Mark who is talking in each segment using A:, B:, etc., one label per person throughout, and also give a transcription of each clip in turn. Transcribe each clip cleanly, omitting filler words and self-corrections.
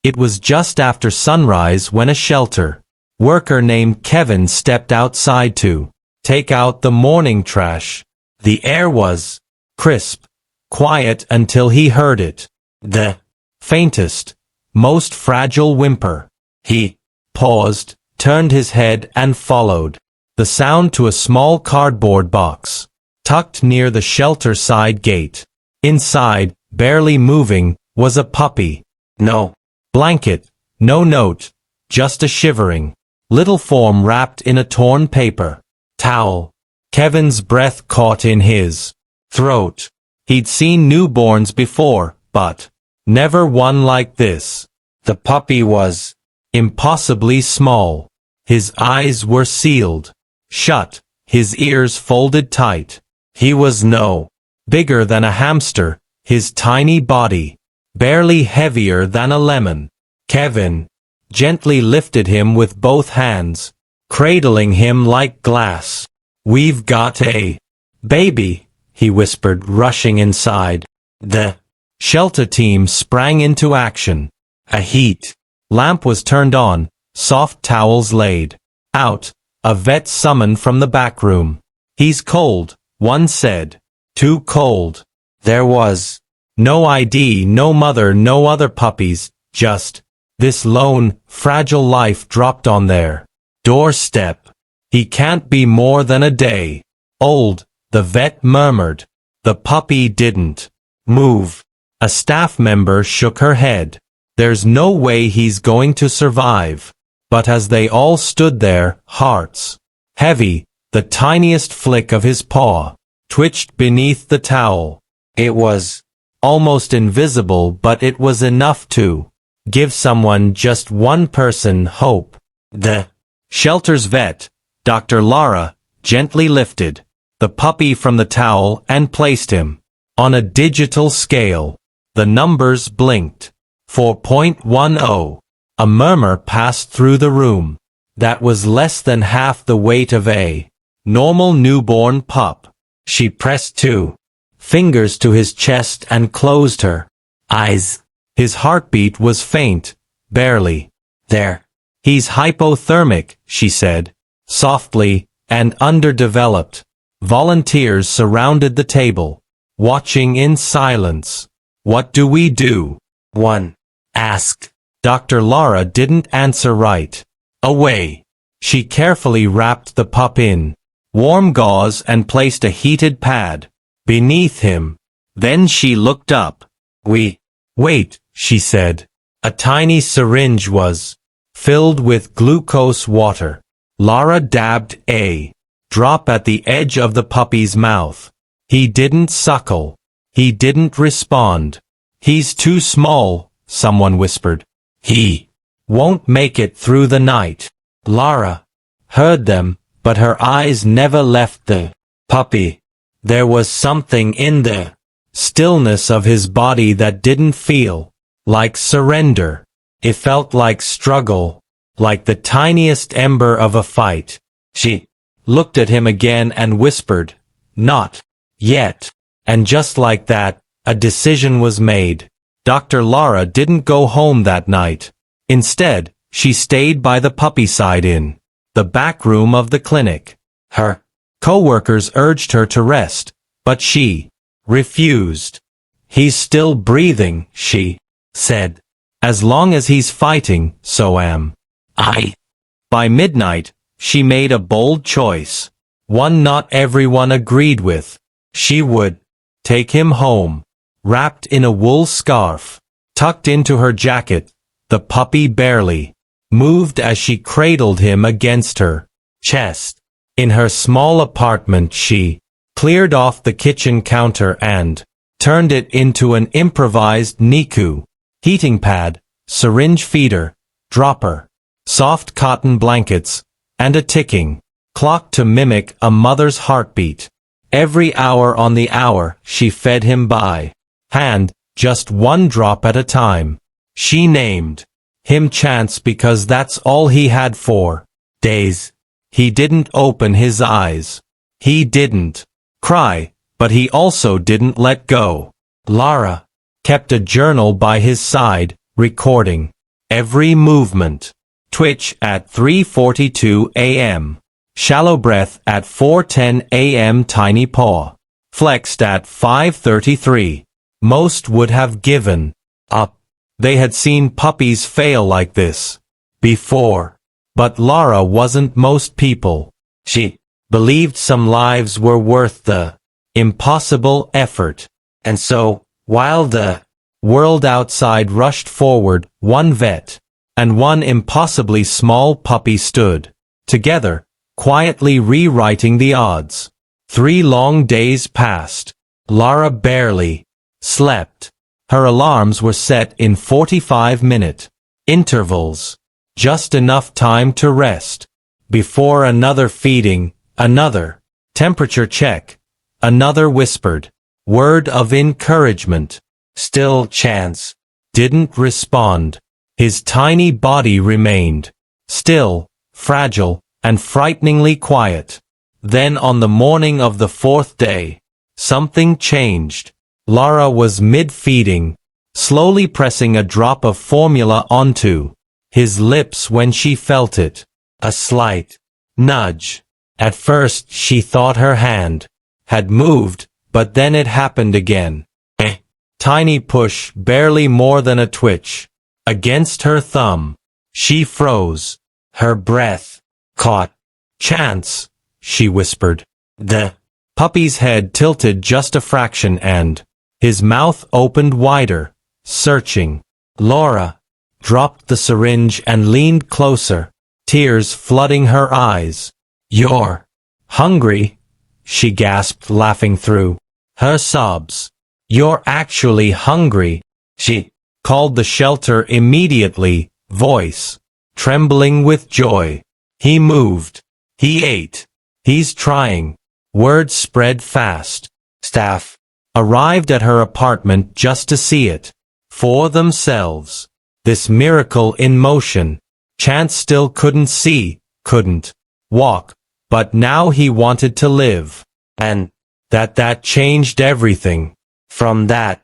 A: It was just after sunrise when a shelter worker named Kevin stepped outside to take out the morning trash. The air was crisp, quiet until he heard it. The faintest, most fragile whimper. He paused, turned his head and followed the sound to a small cardboard box, tucked near the shelter side gate. Inside, barely moving, was a puppy. No blanket, no note, just a shivering little form wrapped in a torn paper towel. Kevin's breath caught in his throat. He'd seen newborns before, but never one like this. The puppy was impossibly small. His eyes were sealed shut, his ears folded tight. He was no bigger than a hamster, his tiny body barely heavier than a lemon. Kevin gently lifted him with both hands, cradling him like glass. "We've got a baby," he whispered, rushing inside. The shelter team sprang into action. A heat lamp was turned on, soft towels laid out, a vet summoned from the back room. "He's cold," one said. "Too cold." There was no ID, no mother, no other puppies, just this lone, fragile life dropped on their doorstep. "He can't be more than a day old," the vet murmured. The puppy didn't move. A staff member shook her head. "There's no way he's going to survive." But as they all stood there, hearts heavy, the tiniest flick of his paw twitched beneath the towel. It was almost invisible, but it was enough to give someone, just one person, hope. The shelter's vet, Dr. Lara, gently lifted the puppy from the towel and placed him on a digital scale. The numbers blinked. 4.10. A murmur passed through the room. That was less than half the weight of a normal newborn pup. She pressed two fingers to his chest and closed her eyes. His heartbeat was faint, barely there. "He's hypothermic," she said, softly, "and underdeveloped." Volunteers surrounded the table, watching in silence. "What do we do?" one asked. Dr. Lara didn't answer right away. She carefully wrapped the pup in warm gauze and placed a heated pad beneath him. Then she looked up. Wait, she said. A tiny syringe was filled with glucose water. Lara dabbed a drop at the edge of the puppy's mouth. He didn't suckle. He didn't respond. "He's too small," someone whispered. "He won't make it through the night." Lara heard them, but her eyes never left the puppy. There was something in the stillness of his body that didn't feel like surrender. It felt like struggle, like the tiniest ember of a fight. She looked at him again and whispered, "Not yet." And just like that, a decision was made. Dr. Lara didn't go home that night. Instead, she stayed by the puppy side in the back room of the clinic. Her co-workers urged her to rest, but she refused. "He's still breathing," she said. "As long as he's fighting, so am I." By midnight, she made a bold choice, one not everyone agreed with. She would take him home, wrapped in a wool scarf, tucked into her jacket. The puppy barely moved as she cradled him against her chest. In her small apartment, she cleared off the kitchen counter and turned it into an improvised NICU. Heating pad, syringe feeder, dropper, soft cotton blankets, and a ticking clock to mimic a mother's heartbeat. Every hour on the hour, she fed him by hand, just one drop at a time. She named him Chance because that's all he had for days. He didn't open his eyes. He didn't cry, but he also didn't let go. Lara kept a journal by his side, recording every movement. Twitch at 3:42 a.m. Shallow breath at 4:10 a.m. Tiny paw. Flexed at 5:33. Most would have given up. They had seen puppies fail like this before. But Lara wasn't most people. She believed some lives were worth the impossible effort. And so, while the world outside rushed forward, one vet and one impossibly small puppy stood together, quietly rewriting the odds. 3 long days passed. Lara barely slept. Her alarms were set in 45-minute intervals. Just enough time to rest. Before another feeding, another temperature check, another whispered word of encouragement. Still Chance didn't respond. His tiny body remained still, fragile, and frighteningly quiet. Then on the morning of the 4th day, something changed. Lara was mid-feeding, slowly pressing a drop of formula onto his lips when she felt it. A slight nudge. At first she thought her hand had moved, but then it happened again. Tiny push, barely more than a twitch. Against her thumb. She froze. Her breath caught. Chance, she whispered. The puppy's head tilted just a fraction and his mouth opened wider, searching. Lara dropped the syringe and leaned closer, tears flooding her eyes. You're hungry, she gasped, laughing through her sobs. You're actually hungry, she called the shelter immediately, voice trembling with joy. He moved. He ate. He's trying. Word spread fast. Staff arrived at her apartment just to see it for themselves. This miracle in motion. Chance still couldn't see, couldn't walk, but now he wanted to live. And that changed everything. From that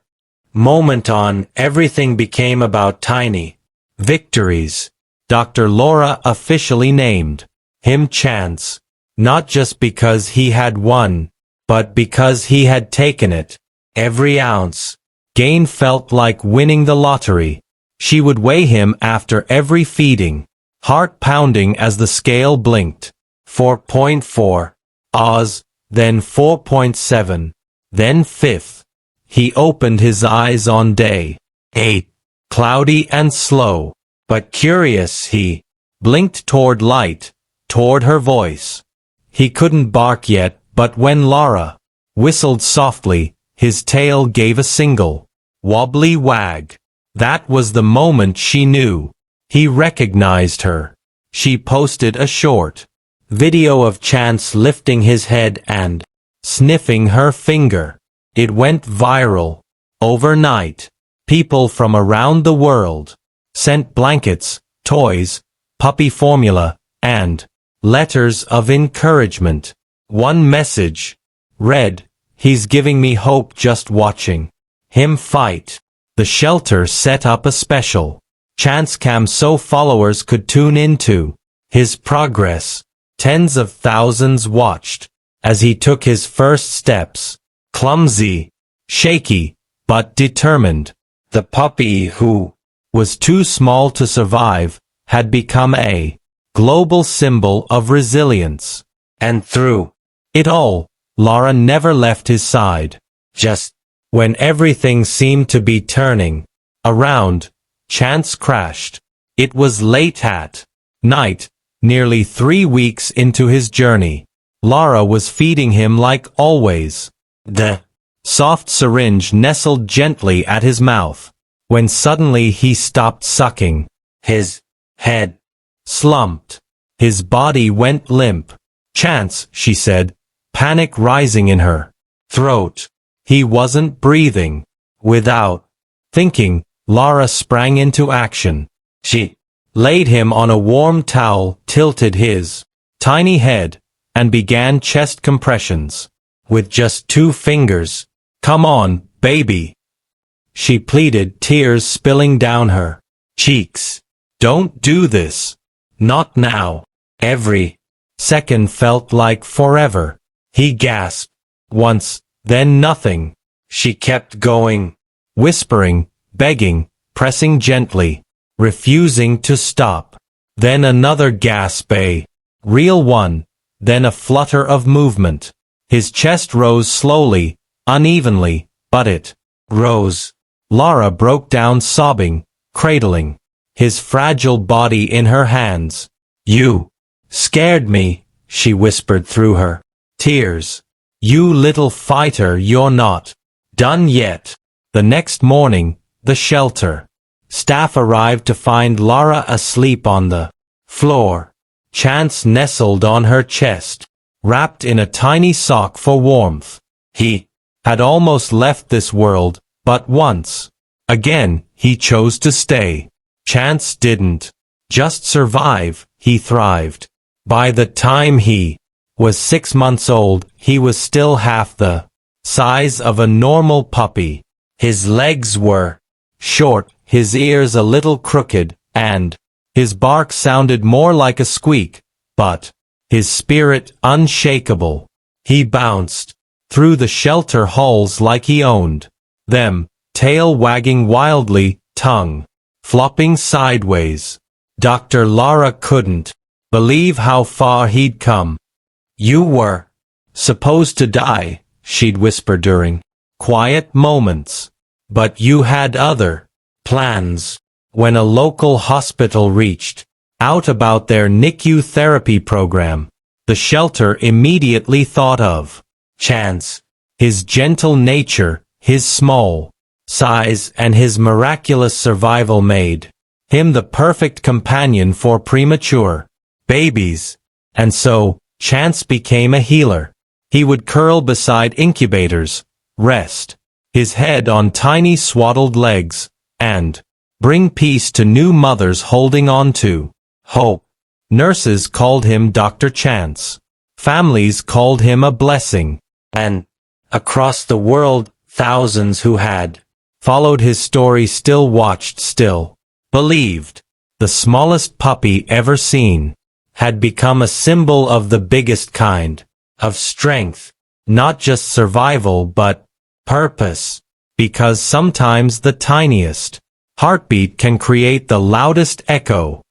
A: moment on, everything became about tiny victories. Dr. Laura officially named him Chance, not just because he had won, but because he had taken it. Every ounce gain felt like winning the lottery. She would weigh him after every feeding, heart pounding as the scale blinked. 4.4. Oz, then 4.7, then 5th. He opened his eyes on day 8, cloudy and slow, but curious. He blinked toward light, toward her voice. He couldn't bark yet, but when Lara whistled softly, his tail gave a single, wobbly wag. That was the moment she knew. He recognized her. She posted a short video of Chance lifting his head and sniffing her finger. It went viral. Overnight, people from around the world sent blankets, toys, puppy formula, and letters of encouragement. One message read, "He's giving me hope just watching him fight." The shelter set up a special Chance cam so followers could tune into his progress. Tens of thousands watched as he took his first steps. Clumsy, shaky, but determined. The puppy who was too small to survive had become a global symbol of resilience. And through it all, Lara never left his side. Just when everything seemed to be turning around, Chance crashed. It was late at night, nearly 3 weeks into his journey. Lara was feeding him like always. The soft syringe nestled gently at his mouth, when suddenly he stopped sucking. His head slumped. His body went limp. "Chance," she said, panic rising in her throat. He wasn't breathing. Without thinking, Lara sprang into action. She laid him on a warm towel, tilted his tiny head, and began chest compressions. With just 2 fingers. "Come on, baby," she pleaded, tears spilling down her cheeks. Don't do this. Not now. Every second felt like forever. He gasped. Once, then nothing. She kept going, whispering, begging, pressing gently, refusing to stop. Then another gasp, a real one, then a flutter of movement. His chest rose slowly, unevenly, but it rose. Lara broke down sobbing, cradling his fragile body in her hands. You scared me, she whispered through her tears. You little fighter, you're not done yet. The next morning, the shelter staff arrived to find Lara asleep on the floor. Chance nestled on her chest, wrapped in a tiny sock for warmth. He had almost left this world, but once again, he chose to stay. Chance didn't just survive, he thrived. By the time he was 6 months old, he was still half the size of a normal puppy. His legs were short, his ears a little crooked, and his bark sounded more like a squeak, but his spirit unshakable. He bounced through the shelter halls like he owned them, tail wagging wildly, tongue flopping sideways. Dr. Lara couldn't believe how far he'd come. You were supposed to die, she'd whisper during quiet moments. But you had other plans. When a local hospital reached out about their NICU therapy program, the shelter immediately thought of Chance. His gentle nature, his small size, and his miraculous survival made him the perfect companion for premature babies. And so, Chance became a healer. He would curl beside incubators, rest his head on tiny swaddled legs, and bring peace to new mothers holding on to hope. Nurses called him Dr. Chance. Families called him a blessing. And across the world, thousands who had followed his story still watched, still believed. The smallest puppy ever seen had become a symbol of the biggest kind of strength, not just survival but purpose, because sometimes the tiniest heartbeat can create the loudest echo.